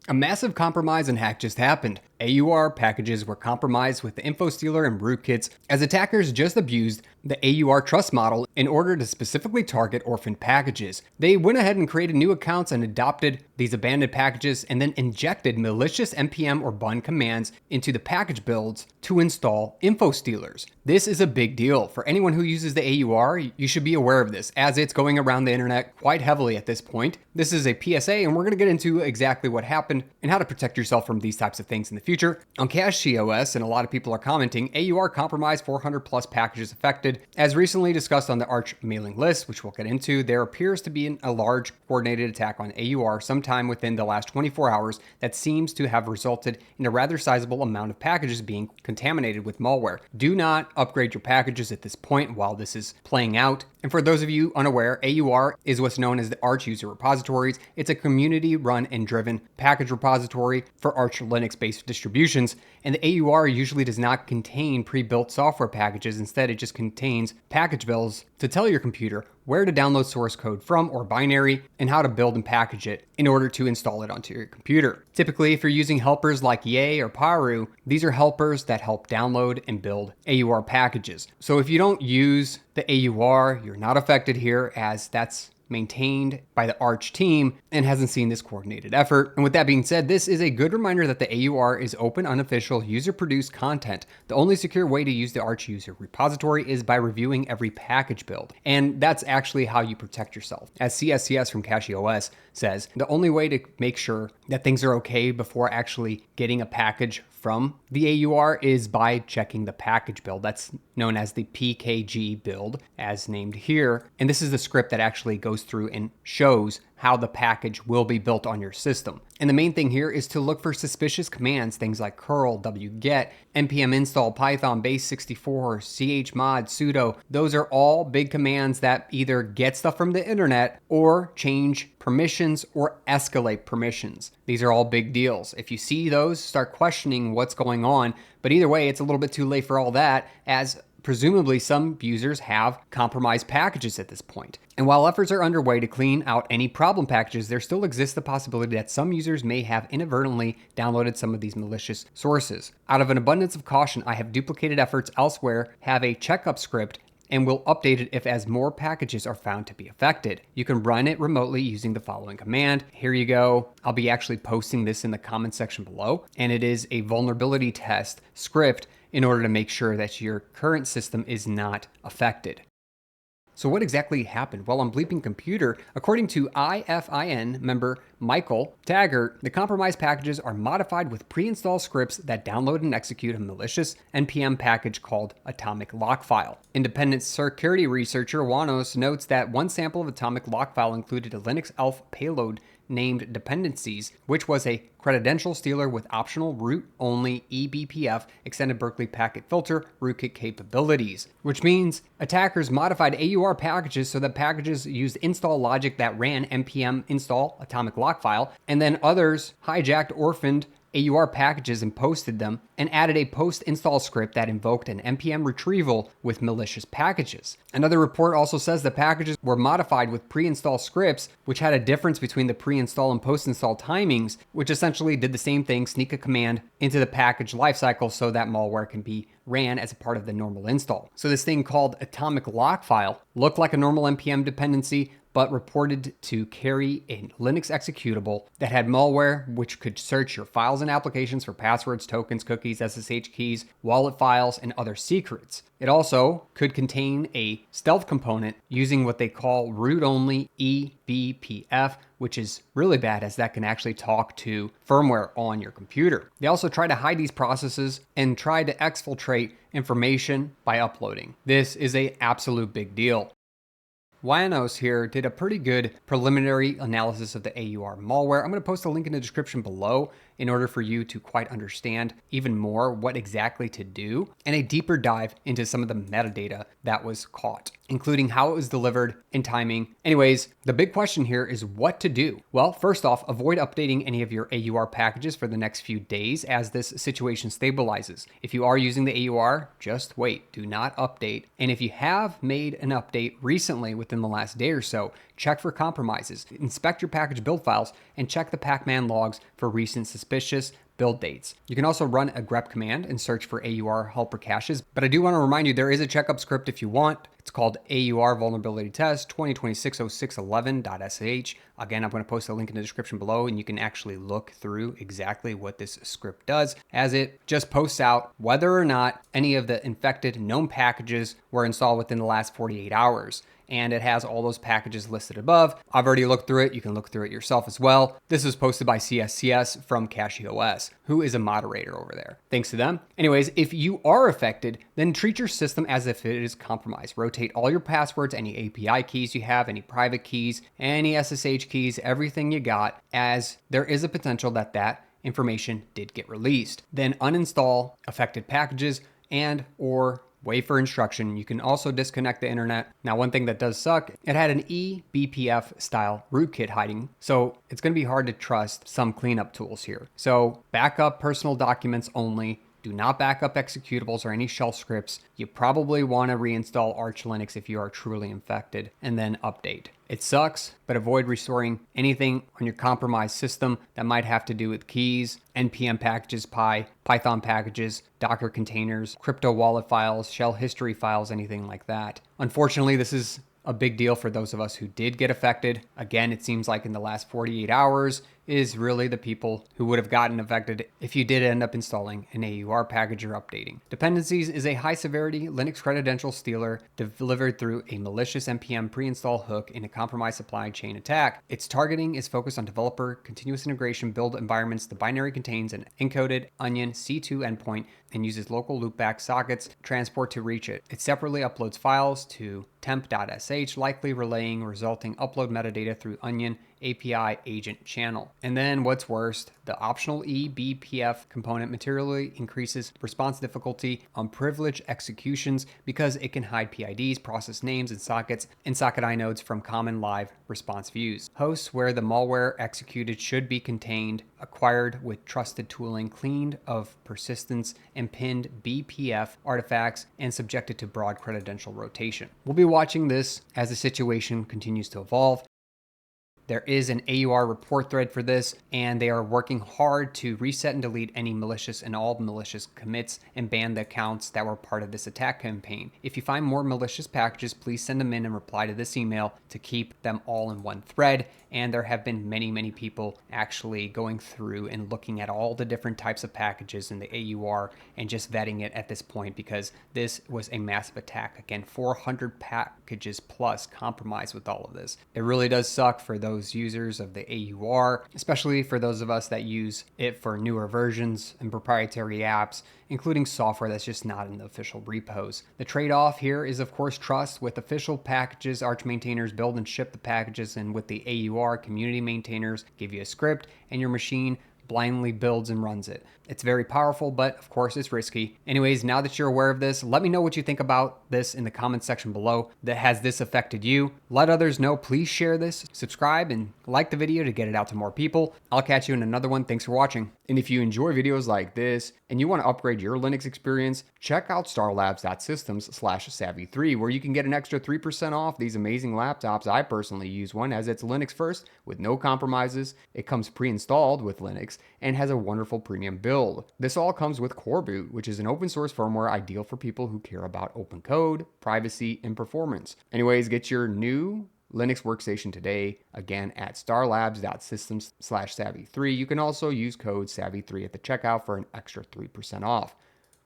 A massive compromise and hack just happened. AUR packages were compromised with the info stealer and rootkits as attackers just abused the AUR trust model in order to specifically target orphaned packages. They went ahead and created new accounts and adopted these abandoned packages and then injected malicious npm or bun commands into the package builds to install info stealers. This is a big deal. For anyone who uses the AUR, you should be aware of this as it's going around the internet quite heavily at this point. This is a PSA and we're going to get into exactly what happened and how to protect yourself from these types of things in the future. On CashCOS, and a lot of people are commenting, AUR compromised 400 plus packages affected. As recently discussed on the Arch mailing list, which we'll get into, there appears to be a large coordinated attack on AUR sometime within the last 24 hours that seems to have resulted in a rather sizable amount of packages being contaminated with malware. Do not upgrade your packages at this point while this is playing out. And for those of you unaware, AUR is what's known as the Arch user repositories. It's a community run and driven package repository for Arch Linux-based distributions, and the AUR usually does not contain pre-built software packages. Instead, it just contains package builds to tell your computer where to download source code from or binary and how to build and package it in order to install it onto your computer. Typically, if you're using helpers like Yay or Paru, these are helpers that help download and build AUR packages. So if you don't use the AUR, you're not affected here as that's maintained by the Arch team and hasn't seen this coordinated effort. And with that being said, this is a good reminder that the AUR is open, unofficial, user-produced content. The only secure way to use the Arch user repository is by reviewing every package build. And that's actually how you protect yourself. As CSCS from CashCOS says, the only way to make sure that things are okay before actually getting a package from the AUR is by checking the package build. That's known as the PKG build, as named here. And this is the script that actually goes through and shows how the package will be built on your system. And the main thing here is to look for suspicious commands, things like curl, wget, npm install, python, base64, chmod, sudo. Those are all big commands that either get stuff from the internet or change permissions or escalate permissions. These are all big deals. If you see those, start questioning what's going on. But either way, it's a little bit too late for all that, as presumably some users have compromised packages at this point. And while efforts are underway to clean out any problem packages, there still exists the possibility that some users may have inadvertently downloaded some of these malicious sources. Out of an abundance of caution, I have duplicated efforts elsewhere, have a checkup script, and will update it if as more packages are found to be affected. You can run it remotely using the following command. Here you go. I'll be actually posting this in the comment section below, and it is a vulnerability test script in order to make sure that your current system is not affected. So what exactly happened? Well, on Bleeping Computer, according to IFIN member Michael Taggart, the compromised packages are modified with pre-installed scripts that download and execute a malicious npm package called Atomic Lock File. Independent security researcher Wanos notes that one sample of Atomic Lock File included a Linux elf payload named dependencies, which was a credential stealer with optional root-only eBPF extended Berkeley packet filter rootkit capabilities, which means attackers modified AUR packages so that packages used install logic that ran npm install atomic lock file, and then others hijacked orphaned AUR packages and posted them, and added a post-install script that invoked an npm retrieval with malicious packages. Another report also says the packages were modified with pre-install scripts, which had a difference between the pre-install and post-install timings, which essentially did the same thing, sneak a command into the package lifecycle so that malware can be ran as a part of the normal install. So this thing called Atomic Lock File looked like a normal npm dependency, but reported to carry a Linux executable that had malware, which could search your files and applications for passwords, tokens, cookies, SSH keys, wallet files, and other secrets. It also could contain a stealth component using what they call root-only eBPF, which is really bad as that can actually talk to firmware on your computer. They also try to hide these processes and try to exfiltrate information by uploading. This is an absolute big deal. Wanos here did a pretty good preliminary analysis of the AUR malware. I'm going to post a link in the description below in order for you to quite understand even more what exactly to do, and a deeper dive into some of the metadata that was caught, including how it was delivered and timing. Anyways, the big question here is what to do. Well, first off, avoid updating any of your AUR packages for the next few days as this situation stabilizes. If you are using the AUR, just wait, do not update. And if you have made an update recently with within the last day or so. Check for compromises, inspect your package build files, and check the pacman logs for recent suspicious build dates. You can also run a grep command and search for AUR helper caches, but I do want to remind you there is a checkup script if you want. It's called AUR Vulnerability Test 2026-0611.sh. Again, I'm going to post a link in the description below and you can actually look through exactly what this script does, as it just posts out whether or not any of the infected known packages were installed within the last 48 hours. And it has all those packages listed above. I've already looked through it. You can look through it yourself as well. This was posted by CSCS from CachyOS, who is a moderator over there. Thanks to them. Anyways, if you are affected, then treat your system as if it is compromised. Rotate all your passwords, any API keys you have, any private keys, any SSH keys, everything you got, as there is a potential that that information did get released. Then uninstall affected packages and or wait for instruction. You can also disconnect the internet. Now, one thing that does suck, it had an eBPF style rootkit hiding, so it's going to be hard to trust some cleanup tools here. So backup personal documents only. Do not back up executables or any shell scripts. You probably want to reinstall Arch Linux if you are truly infected, and then update. It sucks, but avoid restoring anything on your compromised system that might have to do with keys, npm packages, Python packages, Docker containers, crypto wallet files, shell history files, anything like that. Unfortunately, this is a big deal for those of us who did get affected. Again, it seems like in the last 48 hours is really the people who would have gotten affected if you did end up installing an AUR package or updating. Dependencies is a high severity Linux credential stealer delivered through a malicious npm pre-install hook in a compromised supply chain attack. Its targeting is focused on developer continuous integration build environments. The binary contains an encoded onion C2 endpoint and uses local loopback sockets transport to reach it. It separately uploads files to temp.sh, likely relaying resulting upload metadata through onion API agent channel. And then what's worse, the optional eBPF component materially increases response difficulty on privileged executions because it can hide PIDs, process names, and sockets and socket inodes from common live response views. Hosts where the malware executed should be contained, acquired with trusted tooling, cleaned of persistence, and pinned BPF artifacts, and subjected to broad credential rotation. We'll be watching this as the situation continues to evolve. There is an AUR report thread for this, and they are working hard to reset and delete any malicious and all malicious commits and ban the accounts that were part of this attack campaign. If you find more malicious packages, please send them in and reply to this email to keep them all in one thread. And there have been many people actually going through and looking at all the different types of packages in the AUR and just vetting it at this point, because this was a massive attack. Again, 400 packages plus compromised with all of this. It really does suck for those users of the AUR, especially for those of us that use it for newer versions and proprietary apps, including software that's just not in the official repos. The trade-off here is, of course, trust. With official packages, Arch maintainers build and ship the packages, and with the AUR, community maintainers give you a script and your machine blindly builds and runs it. It's very powerful, but of course it's risky. Anyways, now that you're aware of this, let me know what you think about this in the comments section below. Has this affected you? Let others know. Please share this, subscribe, and like the video to get it out to more people. I'll catch you in another one. Thanks for watching. And if you enjoy videos like this and you want to upgrade your Linux experience, check out starlabs.systems/savvy3, where you can get an extra 3% off these amazing laptops. I personally use one as it's Linux first with no compromises. It comes pre-installed with Linux and has a wonderful premium build. This all comes with Coreboot, which is an open source firmware ideal for people who care about open code, privacy, and performance. Anyways, get your new Linux workstation today, again at starlabs.systems/savvy3. You can also use code savvy3 at the checkout for an extra 3% off.